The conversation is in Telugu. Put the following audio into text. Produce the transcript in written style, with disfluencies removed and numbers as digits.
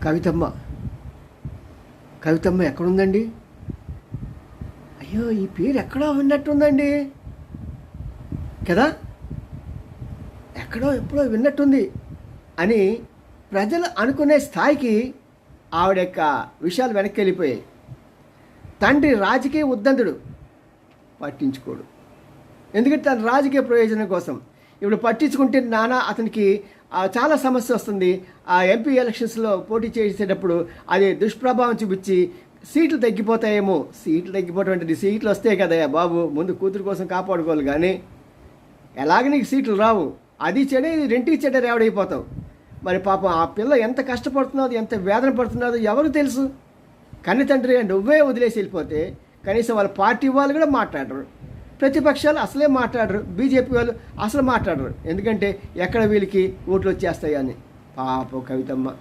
కవితమ్మ. కవితమ్మ ఎక్కడుందండి? అయ్యో, ఈ పేరు ఎక్కడో విన్నట్టుందండి కదా, ఎక్కడో ఎప్పుడో విన్నట్టుంది అని ప్రజలు అనుకునే స్థాయికి ఆవిడ యొక్క విషయాలు వెనక్కి వెళ్ళిపోయాయి. తండ్రి రాజకీయ ఉద్దంతుడు, పట్టించుకోడు. ఎందుకంటే తన రాజకీయ ప్రయోజనం కోసం. ఇప్పుడు పట్టించుకుంటే అతనికి చాలా సమస్య వస్తుంది. ఆ ఎంపీ ఎలక్షన్స్లో పోటీ చేసేటప్పుడు అది దుష్ప్రభావం చూపించి సీట్లు తగ్గిపోతాయేమో. సీట్లు తగ్గిపోవటం అంటే సీట్లు వస్తాయి కదా బాబు, ముందు కూతురు కోసం కాపాడుకోవాలి. కానీ ఎలాగ నీకు సీట్లు రావు, అది చెడే రెంటికి చెడ్డ రేవడైపోతావు. మరి పాపం ఆ పిల్ల ఎంత కష్టపడుతున్నదో, ఎంత వేదన పడుతున్నదో ఎవరు తెలుసు. కన్ని తండ్రి నువ్వే వదిలేసి వెళ్ళిపోతే కనీసం వాళ్ళ పార్టీ వాళ్ళు కూడా మాట్లాడరు, ప్రతిపక్షాలు అసలే మాట్లాడరు, బీజేపీ వాళ్ళు అసలు మాట్లాడరు. ఎందుకంటే ఎక్కడ వీళ్ళకి ఓట్లు వచ్చేస్తాయని. పాపం కవితమ్మ.